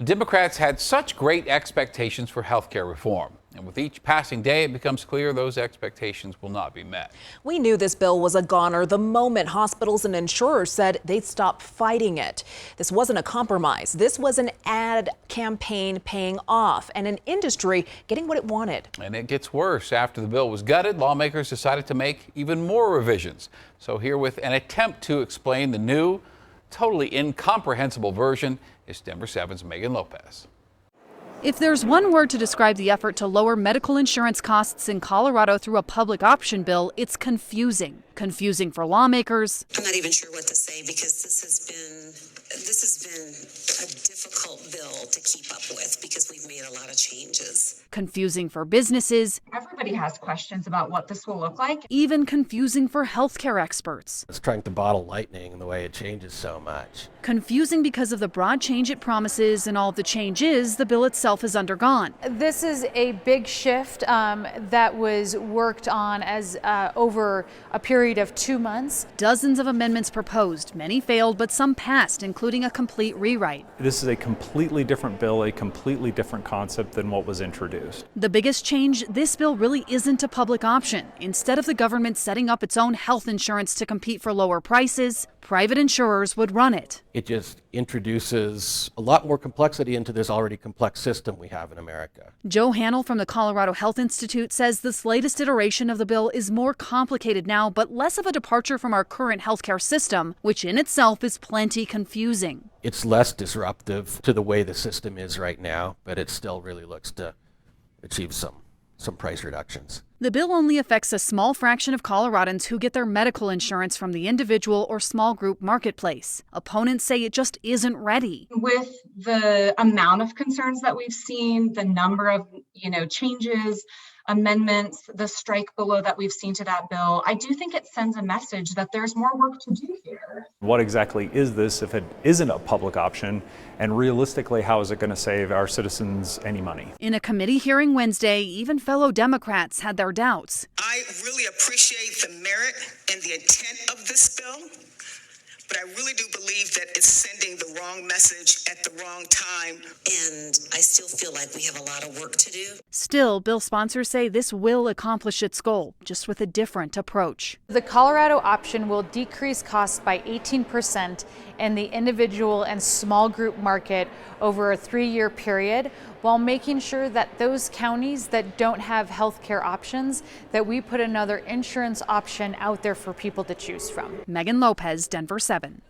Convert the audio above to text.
Democrats had such great expectations for health care reform. And with each passing day, it becomes clear those expectations will not be met. We knew this bill was a goner the moment hospitals and insurers said they'd stop fighting it. This wasn't a compromise. This was an ad campaign paying off and an industry getting what it wanted. And it gets worse. After the bill was gutted, lawmakers decided to make even more revisions. So here with an attempt to explain the new, totally incomprehensible version is Denver 7's Megan Lopez. If there's one word to describe the effort to lower medical insurance costs in Colorado through a public option bill, it's confusing. Confusing for lawmakers. I'm not even sure what to say because this has been a difficult bill to keep up with because we've made a lot of changes. Confusing for businesses. Everybody has questions about what this will look like. Even confusing for healthcare experts. It's trying to bottle lightning and the way it changes so much. Confusing because of the broad change it promises and all the changes the bill itself has undergone. This is a big shift that was worked on as over a period of 2 months. Dozens of amendments proposed, many failed, but some passed, including a complete rewrite. This is a completely different bill, a completely different concept than what was introduced. The biggest change, this bill really isn't a public option. Instead of the government setting up its own health insurance to compete for lower prices, private insurers would run it. It just introduces a lot more complexity into this already complex system we have in America. Joe Hannell from the Colorado Health Institute says this latest iteration of the bill is more complicated now, but less of a departure from our current healthcare system, which in itself is plenty confusing. It's less disruptive to the way the system is right now, but it still really looks to achieve some price reductions. The bill only affects a small fraction of Coloradans who get their medical insurance from the individual or small group marketplace. Opponents say it just isn't ready. With the amount of concerns that we've seen, the number of, changes, amendments, the strike below that we've seen to that bill, I do think it sends a message that there's more work to do here. What exactly is this if it isn't a public option? And realistically, how is it going to save our citizens any money? In a committee hearing Wednesday, even fellow Democrats had their doubts. I really appreciate the merit and the intent of this bill, but I really do believe that it's sending the wrong message at the wrong time. And I still feel like we have a lot of work to do. Still, bill sponsors say this will accomplish its goal, just with a different approach. The Colorado option will decrease costs by 18% in the individual and small group market over a 3-year period, while making sure that those counties that don't have healthcare options, that we put another insurance option out there for people to choose from. Megan Lopez, Denver 7.